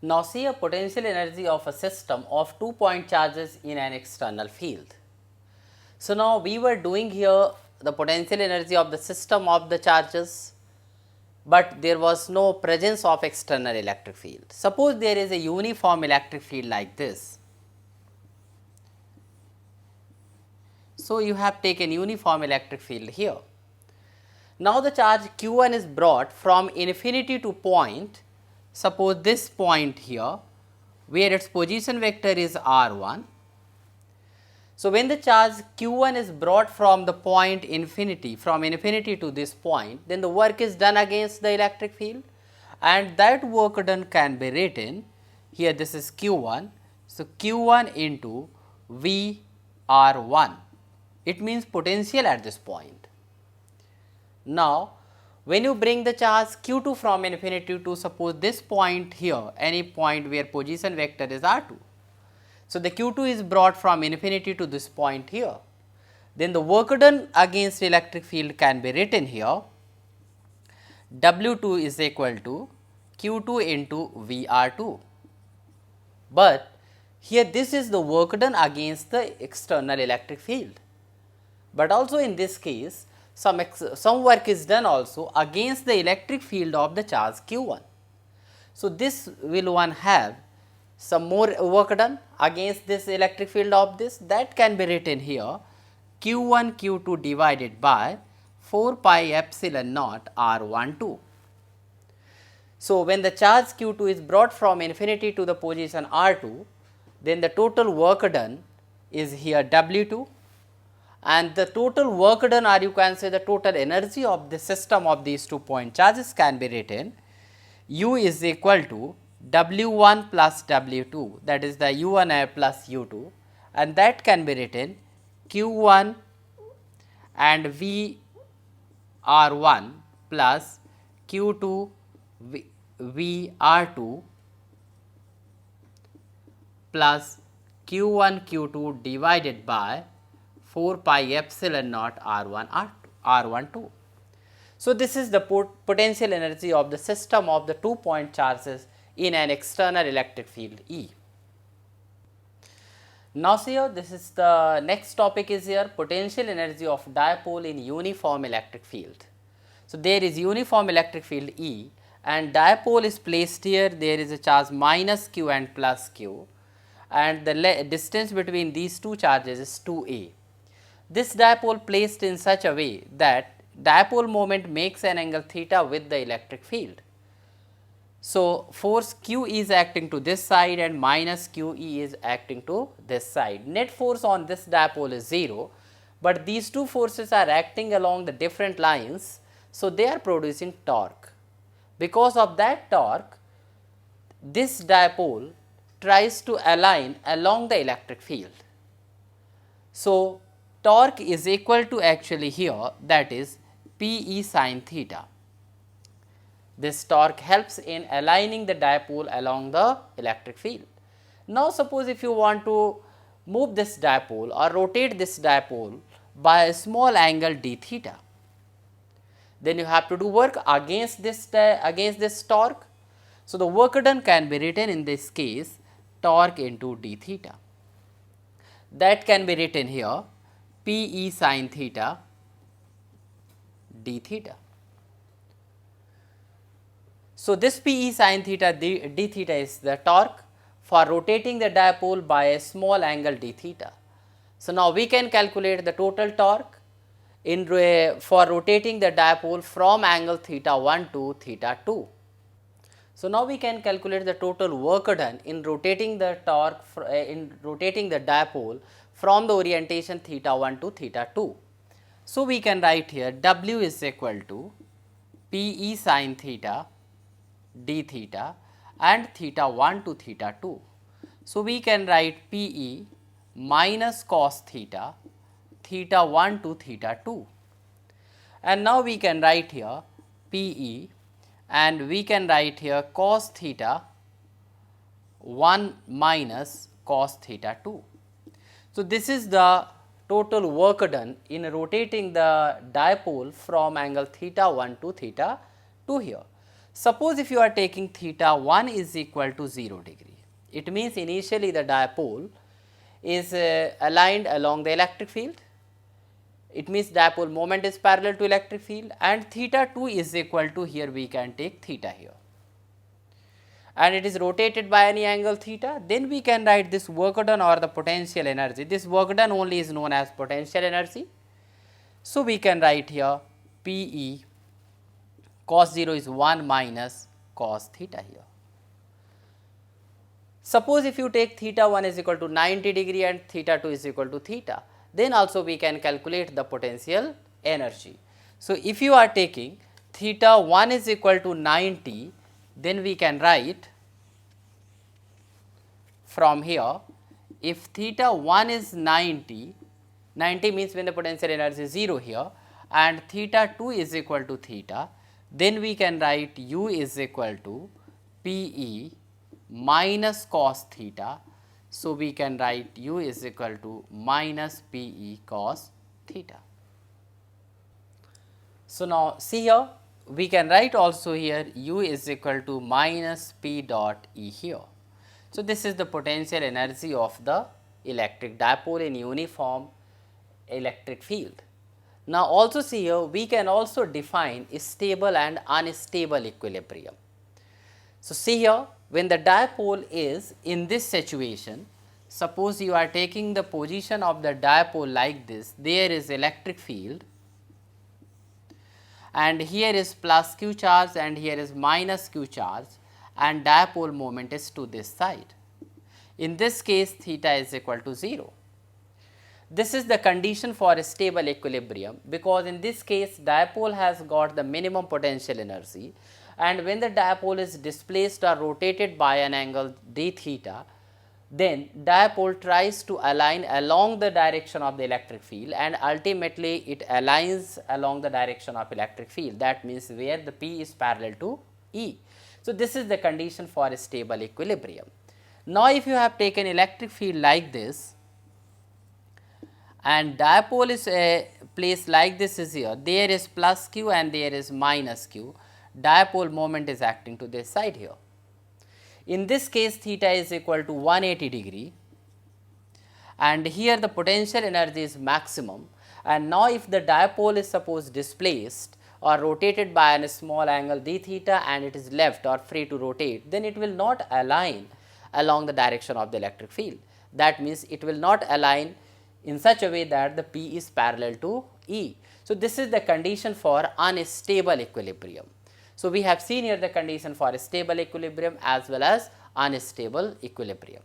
Now see a potential energy of a system of 2-point charges in an external field. So now we were doing here the potential energy of the system of the charges, but there was no presence of external electric field. Suppose there is a uniform electric field like this. So you have taken uniform electric field here. Now the charge q1 is brought from infinity to point, suppose this point here, where its position vector is r1. So when the charge q1 is brought from the point infinity, from infinity to this point, then the work is done against the electric field, and that work done can be written here, this is q1. So q1 into v r1, it means potential at this point. Now when you bring the charge q2 from infinity to suppose this point here, any point where position vector is r2. So the q2 is brought from infinity to this point here, then the work done against electric field can be written here, W2 is equal to q2 into Vr2. But here this is the work done against the external electric field, but also in this case some work is done also against the electric field of the charge q1. So this will one have some more work done against this electric field of this, that can be written here q1 q2 divided by 4 pi epsilon naught r12. So when the charge q2 is brought from infinity to the position r2, then the total work done is here W2, and the total work done, or you can say the total energy of the system of these 2-point charges can be written U is equal to W1 plus W2, that is the U1 plus U2, and that can be written Q1 and VR1 plus Q2 VR2 plus Q1 Q2 divided by 4 pi epsilon naught R12. So this is the potential energy of the system of the 2-point charges in an external electric field E. Now see here, this is the next topic is here potential energy of dipole in uniform electric field. So there is uniform electric field E and dipole is placed here, there is a charge minus q and plus q, and the distance between these two charges is 2a. This dipole placed in such a way that dipole moment makes an angle theta with the electric field. So force q is acting to this side and minus qe is acting to this side. Net force on this dipole is 0, but these two forces are acting along the different lines, so they are producing torque. Because of that torque, this dipole tries to align along the electric field. So torque is equal to actually here, that is Pe sin theta. This torque helps in aligning the dipole along the electric field. Now suppose if you want to move this dipole or rotate this dipole by a small angle d theta, then you have to do work against this torque. So the work done can be written in this case torque into d theta. That can be written here Pe sin theta d theta. So this Pe sin theta d theta is the torque for rotating the dipole by a small angle d theta. So now we can calculate the total torque for rotating the dipole from angle theta 1 to theta 2. So now we can calculate the total work done in rotating the dipole from the orientation theta 1 to theta 2. So we can write here W is equal to Pe sin theta d theta and theta 1 to theta 2. So we can write Pe minus cos theta, theta 1 to theta 2, and now we can write here Pe and we can write here cos theta 1 minus cos theta 2. So this is the total work done in rotating the dipole from angle theta 1 to theta 2 here. Suppose if you are taking theta 1 is equal to 0 degree, it means initially the dipole is aligned along the electric field. It means dipole moment is parallel to electric field, and theta 2 is equal to, here we can take theta here, and it is rotated by any angle theta. Then we can write this work done or the potential energy. This work done only is known as potential energy. So, we can write here Pe cos 0 is 1 minus cos theta here. Suppose if you take theta 1 is equal to 90 degree and theta 2 is equal to theta, then also we can calculate the potential energy. So, if you are taking theta 1 is equal to 90, then we can write from here, if theta 1 is 90, 90 means when the potential energy is 0 here, and theta 2 is equal to theta, then we can write u is equal to Pe minus cos theta. So, we can write u is equal to minus Pe cos theta. So, now see here, we can write also here u is equal to minus P dot E here. So, this is the potential energy of the electric dipole in uniform electric field. Now, also see here, we can also define stable and unstable equilibrium. So, see here, when the dipole is in this situation, suppose you are taking the position of the dipole like this, there is electric field and here is plus q charge and here is minus q charge, and dipole moment is to this side. In this case, theta is equal to 0. This is the condition for a stable equilibrium, because in this case dipole has got the minimum potential energy, and when the dipole is displaced or rotated by an angle d theta, then dipole tries to align along the direction of the electric field, and ultimately it aligns along the direction of electric field. That means where the P is parallel to E. So, this is the condition for a stable equilibrium. Now, if you have taken electric field like this and dipole is placed like this is here, there is plus q and there is minus q, dipole moment is acting to this side here. In this case, theta is equal to 180 degree, and here the potential energy is maximum, and now if the dipole is suppose displaced or rotated by a small angle d theta and it is left or free to rotate, then it will not align along the direction of the electric field. That means, it will not align in such a way that the P is parallel to E. So, this is the condition for unstable equilibrium. So, we have seen here the condition for a stable equilibrium as well as unstable equilibrium.